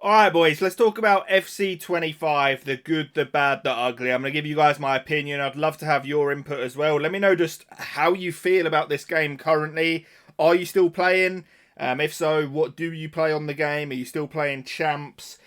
Alright boys, let's talk about FC25, the good, the bad, the ugly. I'm going to give you guys my opinion. I'd love to have your input as well. Let me know just how you feel about this game currently. Are you still playing? If so, what do you play on the game? Are you still playing champs?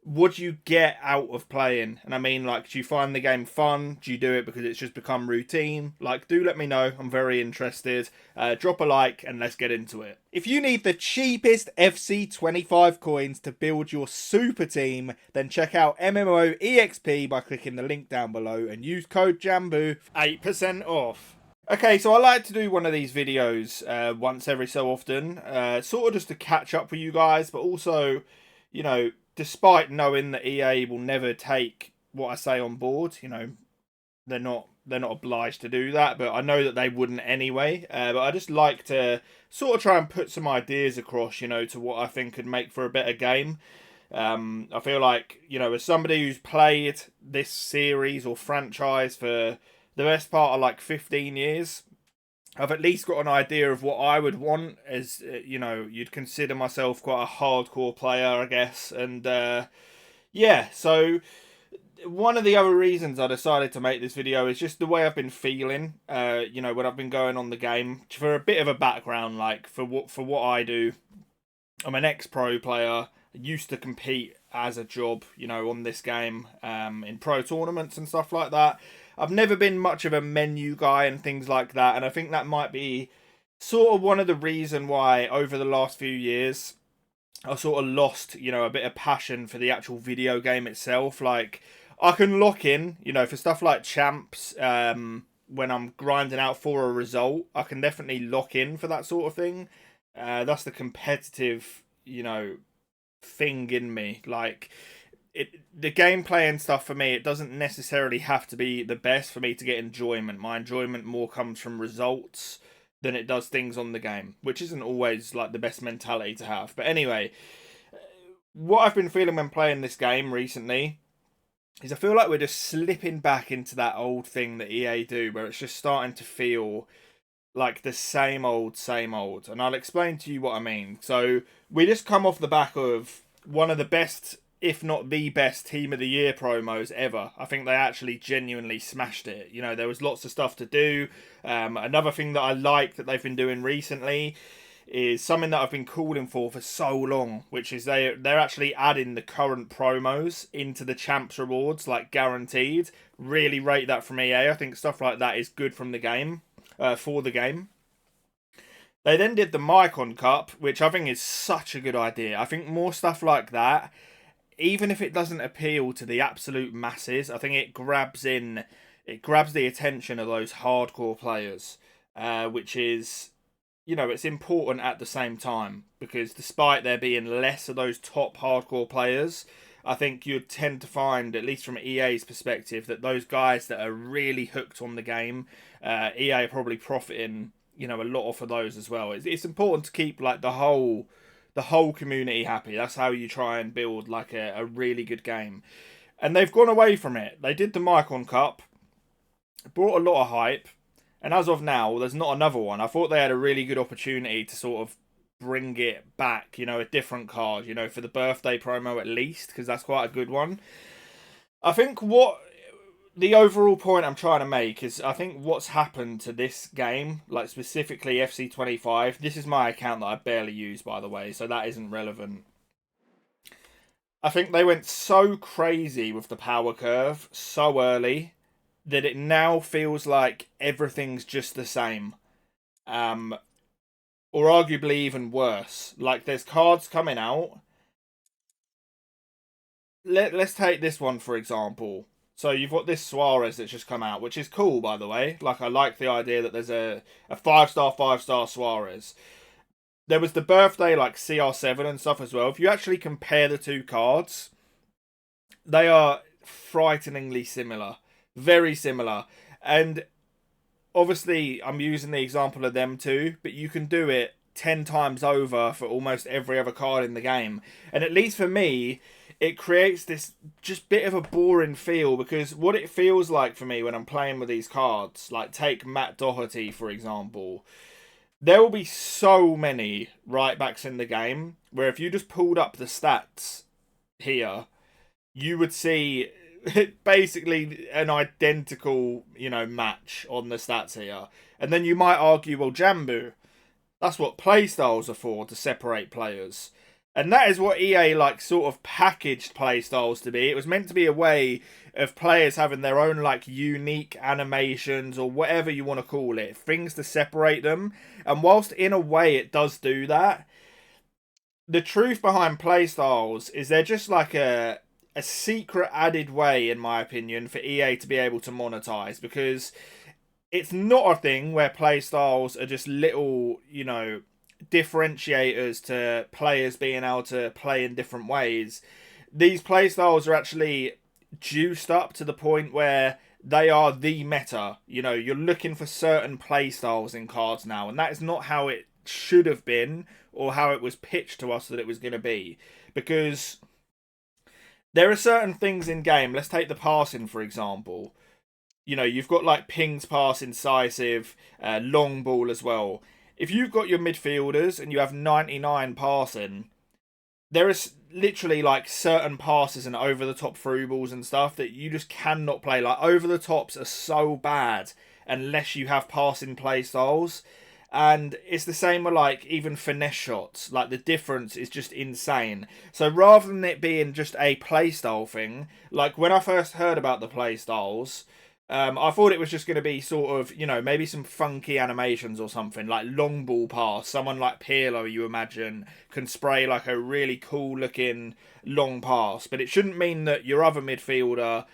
What do you get out of playing? And I mean, like, do you find the game fun? Do you do it because it's just become routine? Like, do let me know. I'm very interested. Drop a like and let's get into it. If you need the cheapest FC25 coins to build your super team, then check out MMOEXP by clicking the link down below and use code JambooUK for 8% off. Okay, so I like to do one of these videos once every so often, sort of just to catch up with you guys, but also, you know, despite knowing that EA will never take what I say on board, you know, they're not obliged to do that, but I know that they wouldn't anyway. But I just like to sort of try and put some ideas across, you know, to what I think could make for a better game. I feel like, you know, as somebody who's played this series or franchise for the best part of like 15 years, I've at least got an idea of what I would want as, you know, you'd consider myself quite a hardcore player, I guess. And yeah, so one of the other reasons I decided to make this video is just the way I've been feeling, you know, when I've been going on the game. For a bit of a background, like, for what I do, I'm an ex-pro player. I used to compete as a job, you know, on this game, in pro tournaments and stuff like that. I've never been much of a menu guy and things like that, and I think that might be sort of one of the reason why over the last few years I sort of lost, you know, a bit of passion for the actual video game itself. Like, I can lock in, you know, for stuff like champs, when I'm grinding out for a result, I can definitely lock in for that sort of thing. That's the competitive, you know, thing in me. Like, the gameplay and stuff for me, it doesn't necessarily have to be the best for me to get enjoyment. My enjoyment more comes from results than it does things on the game, which isn't always like the best mentality to have. But anyway, what I've been feeling when playing this game recently is I feel like we're just slipping back into that old thing that EA do, where it's just starting to feel like the same old, same old. And I'll explain to you what I mean. So we just come off the back of one of the best, if not the best, Team of the Year promos ever. I think they actually genuinely smashed it. You know, there was lots of stuff to do. Another thing that I like that they've been doing recently is something that I've been calling for so long, which is they're actually adding the current promos into the champs rewards, like guaranteed. Really rate that from EA. I think stuff like that is good from the game, for the game. They then did the Mycon Cup, which I think is such a good idea. I think more stuff like that, even if it doesn't appeal to the absolute masses, I think it grabs the attention of those hardcore players, which is, you know, it's important at the same time, because despite there being less of those top hardcore players, I think you'd tend to find, at least from EA's perspective, that those guys that are really hooked on the game, EA are probably profiting, you know, a lot off of those as well. It's important to keep like the whole community happy. That's how you try and build like a really good game. And they've gone away from it. They did the Mycon Cup, brought a lot of hype, and as of now, there's not another one. I thought they had a really good opportunity to sort of bring it back, you know, a different card, you know, for the birthday promo at least, because that's quite a good one. I think what the overall point I'm trying to make is, I think what's happened to this game, like specifically FC25, this is my account that I barely use, by the way, so that isn't relevant. I think they went so crazy with the power curve so early that it now feels like everything's just the same. Um, or arguably even worse. Like, there's cards coming out. Let's take this one, for example. So you've got this Suarez that's just come out, which is cool, by the way. Like, I like the idea that there's a 5-star Suarez. There was the birthday, like, CR7 and stuff as well. If you actually compare the two cards, they are frighteningly similar. Very similar. And obviously, I'm using the example of them too, but you can do it 10 times over for almost every other card in the game. And at least for me, it creates this just bit of a boring feel, because what it feels like for me when I'm playing with these cards, like take Matt Doherty for example, there will be so many right backs in the game where if you just pulled up the stats here, you would see basically an identical, match on the stats here. And then you might argue, well, Jamboo, that's what playstyles are for, to separate players. And that is what EA sort of packaged playstyles to be. It was meant to be a way of players having their own unique animations or whatever you want to call it, things to separate them. And whilst in a way it does do that, the truth behind playstyles is they're just a secret added way, in my opinion, for EA to be able to monetize, because it's not a thing where playstyles are just little, differentiators to players being able to play in different ways. These playstyles are actually juiced up to the point where they are the meta. You're looking for certain playstyles in cards now, and that is not how it should have been or how it was pitched to us that it was going to be. Because there are certain things in game. Let's take the passing, for example. You've got pings, pass, incisive, long ball as well. If you've got your midfielders and you have 99 passing, there is literally certain passes and over the top through balls and stuff that you just cannot play. Over the tops are so bad unless you have passing play styles. And it's the same with even finesse shots. The difference is just insane. So rather than it being just a playstyle thing, when I first heard about the playstyles, I thought it was just going to be sort of, maybe some funky animations or something, long ball pass. Someone like Pirlo, you imagine, can spray a really cool looking long pass. But it shouldn't mean that your other midfielder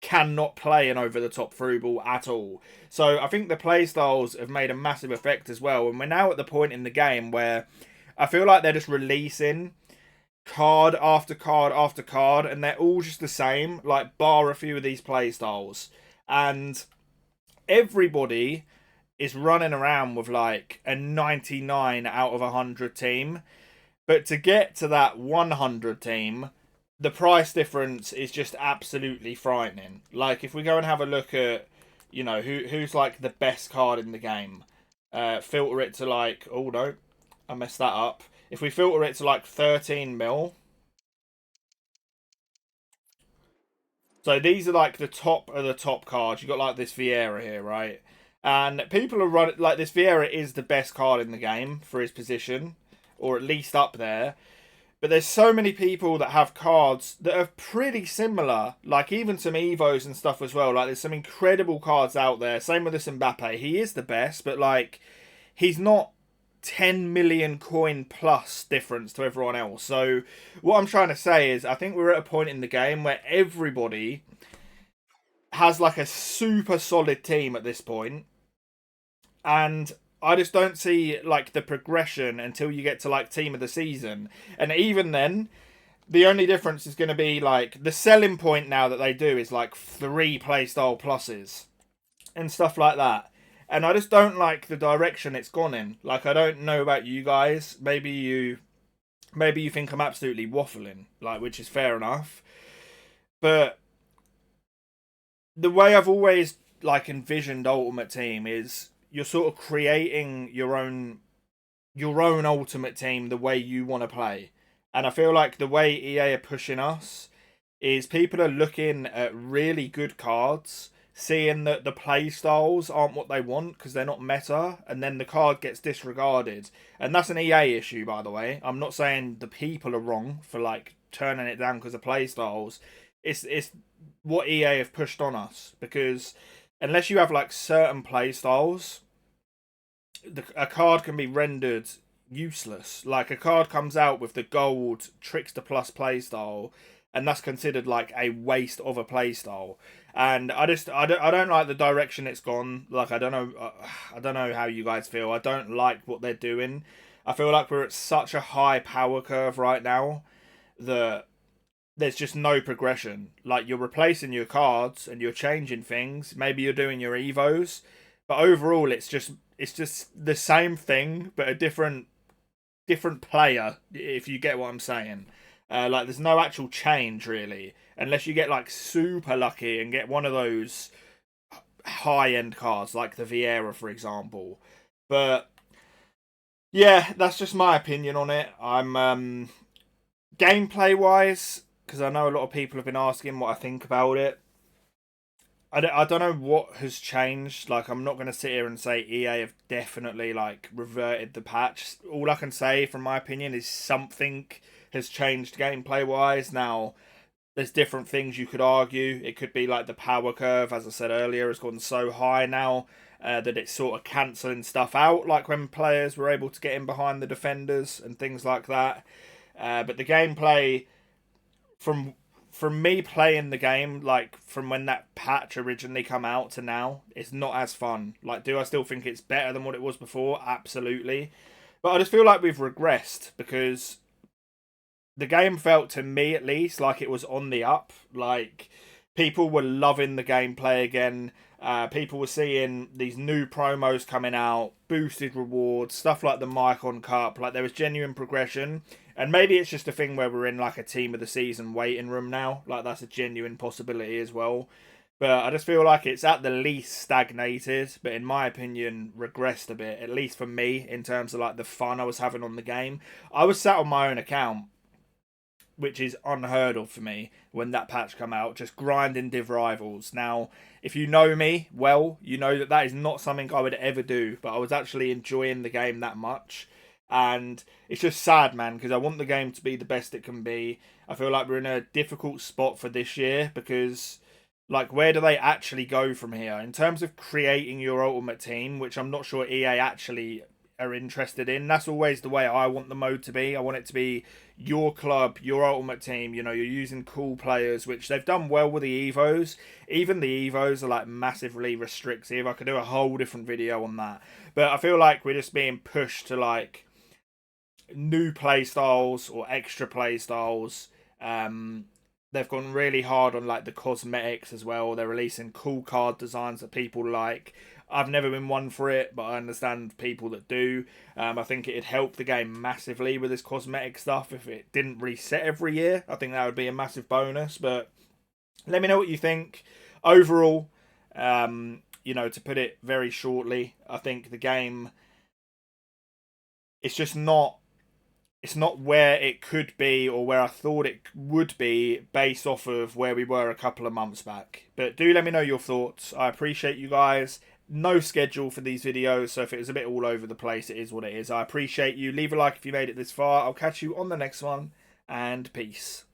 cannot play an over-the-top through ball at all. So I think the playstyles have made a massive effect as well. And we're now at the point in the game where I feel like they're just releasing card after card after card, and they're all just the same, bar a few of these playstyles. And everybody is running around with a 99 out of 100 team. But to get to that 100 team, the price difference is just absolutely frightening. If we go and have a look at, who's the best card in the game, filter it to oh no, I messed that up. If we filter it to 13 mil. So these are the top of the top cards. You got this Vieira here, right? And people are running this Vieira is the best card in the game for his position, or at least up there. But there's so many people that have cards that are pretty similar, even some Evos and stuff as well. There's some incredible cards out there. Same with this Mbappe. He is the best, but he's not 10 million coin plus difference to everyone else. So what I'm trying to say is I think we're at a point in the game where everybody has a super solid team at this point, and I just don't see the progression until you get to team of the season. And even then, the only difference is going to be the selling point now that they do is 3 playstyle pluses and stuff like that. And I just don't like the direction it's gone in. I don't know about you guys. Maybe you think I'm absolutely waffling, which is fair enough. But the way I've always envisioned Ultimate Team is you're sort of creating your own Ultimate Team the way you want to play. And I feel the way EA are pushing us is people are looking at really good cards, seeing that the play styles aren't what they want because they're not meta, and then the card gets disregarded. And that's an EA issue, by the way. I'm not saying the people are wrong for turning it down because of play styles. It's what EA have pushed on us, because unless you have certain play styles, a card can be rendered useless. A card comes out with the gold Trickster Plus playstyle, and that's considered a waste of a playstyle. And I don't like the direction it's gone. I don't know how you guys feel. I don't like what they're doing. I feel we're at such a high power curve right now that there's just no progression. You're replacing your cards and you're changing things. Maybe you're doing your evos, but overall it's just the same thing but a different player, if you get what I'm saying. There's no actual change really, unless you get super lucky and get one of those high end cards like the Vieira, for example. But yeah, that's just my opinion on it. I'm gameplay wise, because I know a lot of people have been asking what I think about it. I don't know what has changed. Like, I'm not going to sit here and say EA have definitely, like, reverted the patch. All I can say, from my opinion, is something has changed gameplay-wise. Now, there's different things you could argue. It could be, like, the power curve, as I said earlier, has gone so high now that it's sort of cancelling stuff out, like when players were able to get in behind the defenders and things like that. But the gameplay from me playing the game, like from when that patch originally come out to now, it's not as fun. Like, do I still think it's better than what it was before? Absolutely. But I just feel like we've regressed, because the game felt, to me at least, like it was on the up. Like, people were loving the gameplay again. People were seeing these new promos coming out, boosted rewards, stuff like the Mycon Cup. Like, there was genuine progression. And maybe it's just a thing where we're in like a team of the season waiting room now. Like, that's a genuine possibility as well. But I just feel like it's at the least stagnated, but in my opinion, regressed a bit. At least for me, in terms of like the fun I was having on the game. I was sat on my own account, which is unheard of for me when that patch come out, just grinding Div Rivals. Now, if you know me well, you know that that is not something I would ever do, but I was actually enjoying the game that much. And it's just sad, man, because I want the game to be the best it can be. I feel like we're in a difficult spot for this year, because, like, where do they actually go from here? In terms of creating your ultimate team, which I'm not sure EA actually are interested in. That's always the way I want the mode to be. I want it to be your club, your ultimate team. You know, you're using cool players, which they've done well with the Evos. Even the Evos are like massively restrictive. I could do a whole different video on that. But I feel like we're just being pushed to like new play styles or extra play styles. They've gone really hard on like the cosmetics as well. They're releasing cool card designs that people like. I've never been one for it, but I understand people that do. I think it'd help the game massively with this cosmetic stuff if it didn't reset every year. I think that would be a massive bonus. But let me know what you think. Overall, you know, to put it very shortly, I think the game, it's just not, it's not where it could be or where I thought it would be based off of where we were a couple of months back. But do let me know your thoughts. I appreciate you guys. No schedule for these videos, so if it was a bit all over the place, it is what it is. I appreciate you. Leave a like if you made it this far. I'll catch you on the next one, and peace.